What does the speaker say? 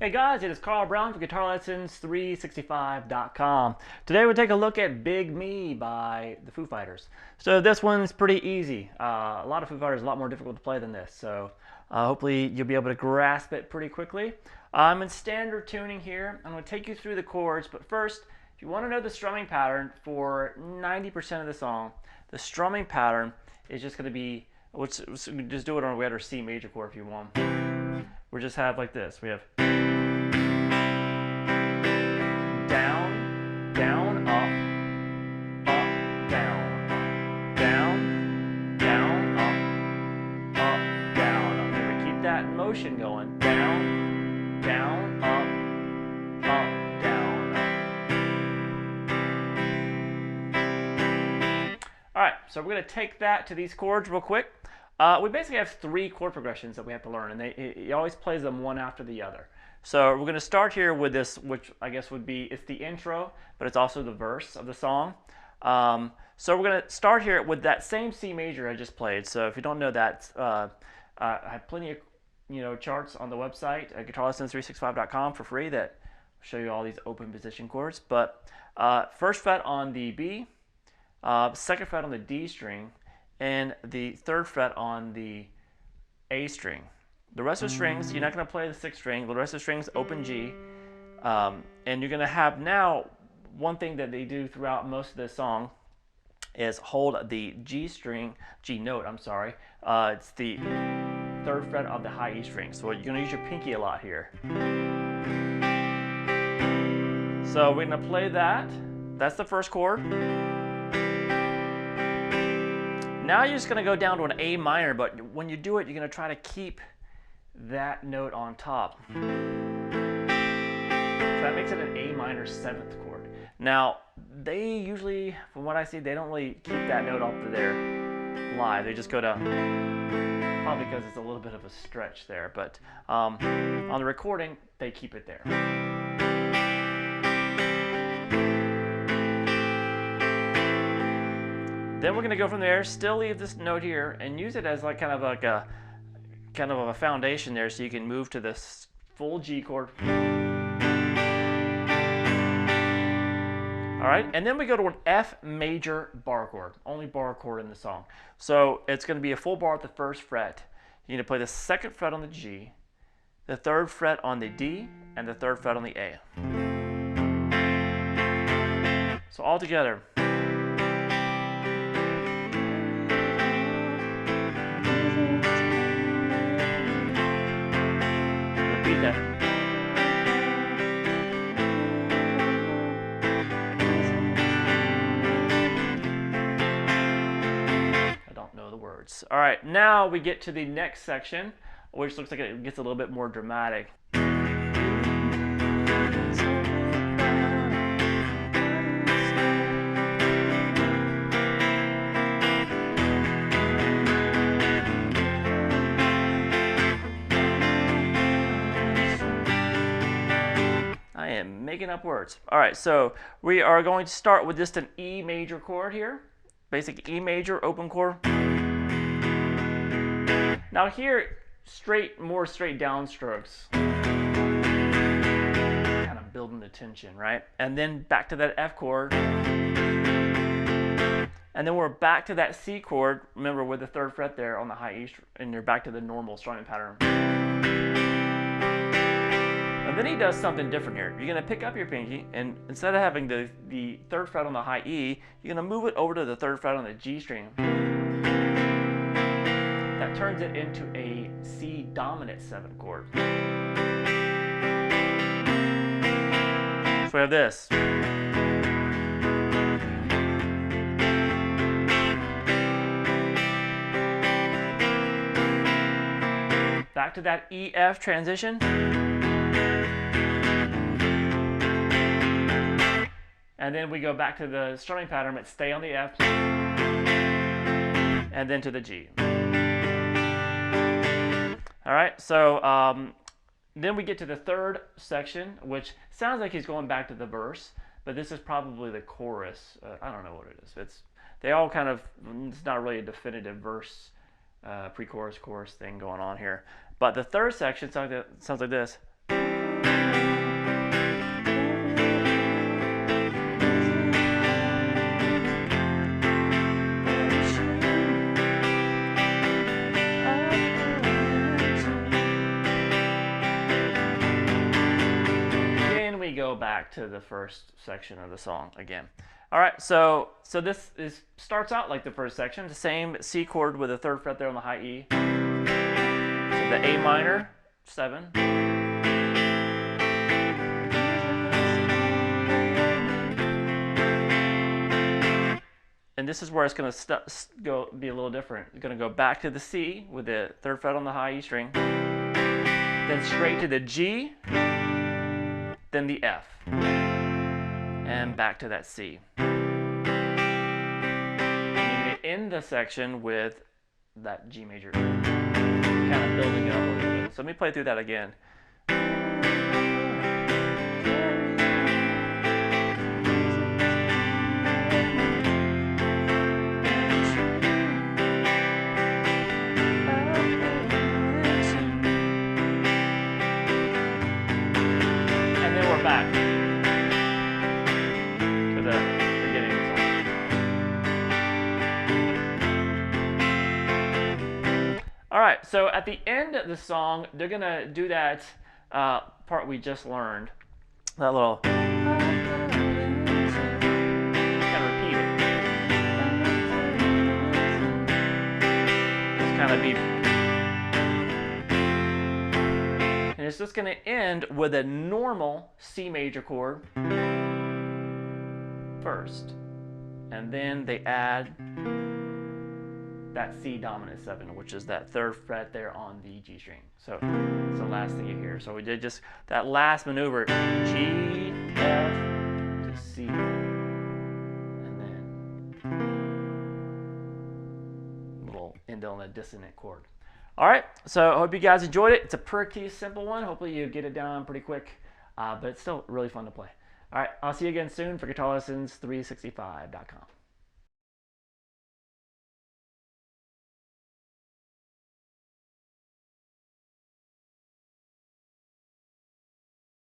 Hey guys, it is Carl Brown from GuitarLessons365.com. Today we'll take a look at Big Me by the Foo Fighters. So this one's pretty easy. A lot of Foo Fighters are a lot more difficult to play than this. So hopefully you'll be able to grasp it pretty quickly. I'm in standard tuning here. I'm going to take you through the chords, but first, if you want to know the strumming pattern for 90% of the song, the strumming pattern is just going to be, let's just do it on a red or C major chord if you want. We just have like this. We have down, down, up, down, down, down, up, down, up. Remember, keep that motion going. Down, down, up, down, up. All right, so we're going to take that to these chords real quick. We basically have 3 chord progressions that we have to learn, and he always plays them one after the other. So we're going to start here with this, which I guess would be, it's the intro, but it's also the verse of the song. So we're going to start here with that same C major I just played. So if you don't know that, I have plenty of charts on the website at GuitarLessons365.com for free that show you all these open position chords. But first fret on the B, second fret on the D string, and the third fret on the A string. The rest of the strings, you're not going to play the 6th string. The rest of the strings, open G. And you're going to have now, one thing that they do throughout most of this song is hold the G note, I'm sorry. It's the 3rd fret of the high E string. So you're going to use your pinky a lot here. So we're going to play that. That's the first chord. Now you're just going to go down to an A minor, but when you do it, you're going to try to keep that note on top. So that makes it an A minor 7th chord. Now, they usually, from what I see, they don't really keep that note up there live. They just go to, probably because it's a little bit of a stretch there, but on the recording, they keep it there. Then we're going to go from there, still leave this note here, and use it as kind of a foundation there, so you can move to this full G chord. All right, and then we go to an F major bar chord, only bar chord in the song. So it's going to be a full bar at the 1st fret. You're going to play the 2nd fret on the G, the 3rd fret on the D, and the 3rd fret on the A. So all together. That. I don't know the words. All right, now we get to the next section, which looks like it gets a little bit more dramatic. Making up words. All right, so we are going to start with just an E major chord here. Basic E major open chord. Now here, more straight down strokes. Kind of building the tension, right? And then back to that F chord. And then we're back to that C chord, remember, with the 3rd fret there on the high E, and you're back to the normal strumming pattern. And then he does something different here. You're going to pick up your pinky, and instead of having the 3rd fret on the high E, you're going to move it over to the 3rd fret on the G string. That turns it into a C dominant 7th chord. So we have this. Back to that E-F transition. And then we go back to the strumming pattern, but stay on the F, and then to the G. All right, so then we get to the 3rd section, which sounds like he's going back to the verse, but this is probably the chorus. I don't know what it is. They all kind of, it's not really a definitive verse pre-chorus, chorus thing going on here. But the third section sounds like this. back to the first section of the song again. All right, so this starts out like the first section, the same C chord with a 3rd fret there on the high E. So the A minor, 7. And this is where it's going to be a little different. It's going to go back to the C with the 3rd fret on the high E string, then straight to the G, then the F, and back to that C. And you end the section with that G major, kind of building it up a little bit. So let me play through that again. Back to the beginning of the song. All right, so at the end of the song, they're gonna do that part we just learned, that little kind of repeat it. Just kind of be. And it's just going to end with a normal C major chord first. And then they add that C dominant 7, which is that 3rd fret there on the G string. So it's the last thing you hear. So we did just that last maneuver, G, F to C, and then we'll end on a dissonant chord. All right, so I hope you guys enjoyed it. It's a pretty simple one. Hopefully you get it down pretty quick, but it's still really fun to play. All right, I'll see you again soon for GuitarLessons365.com.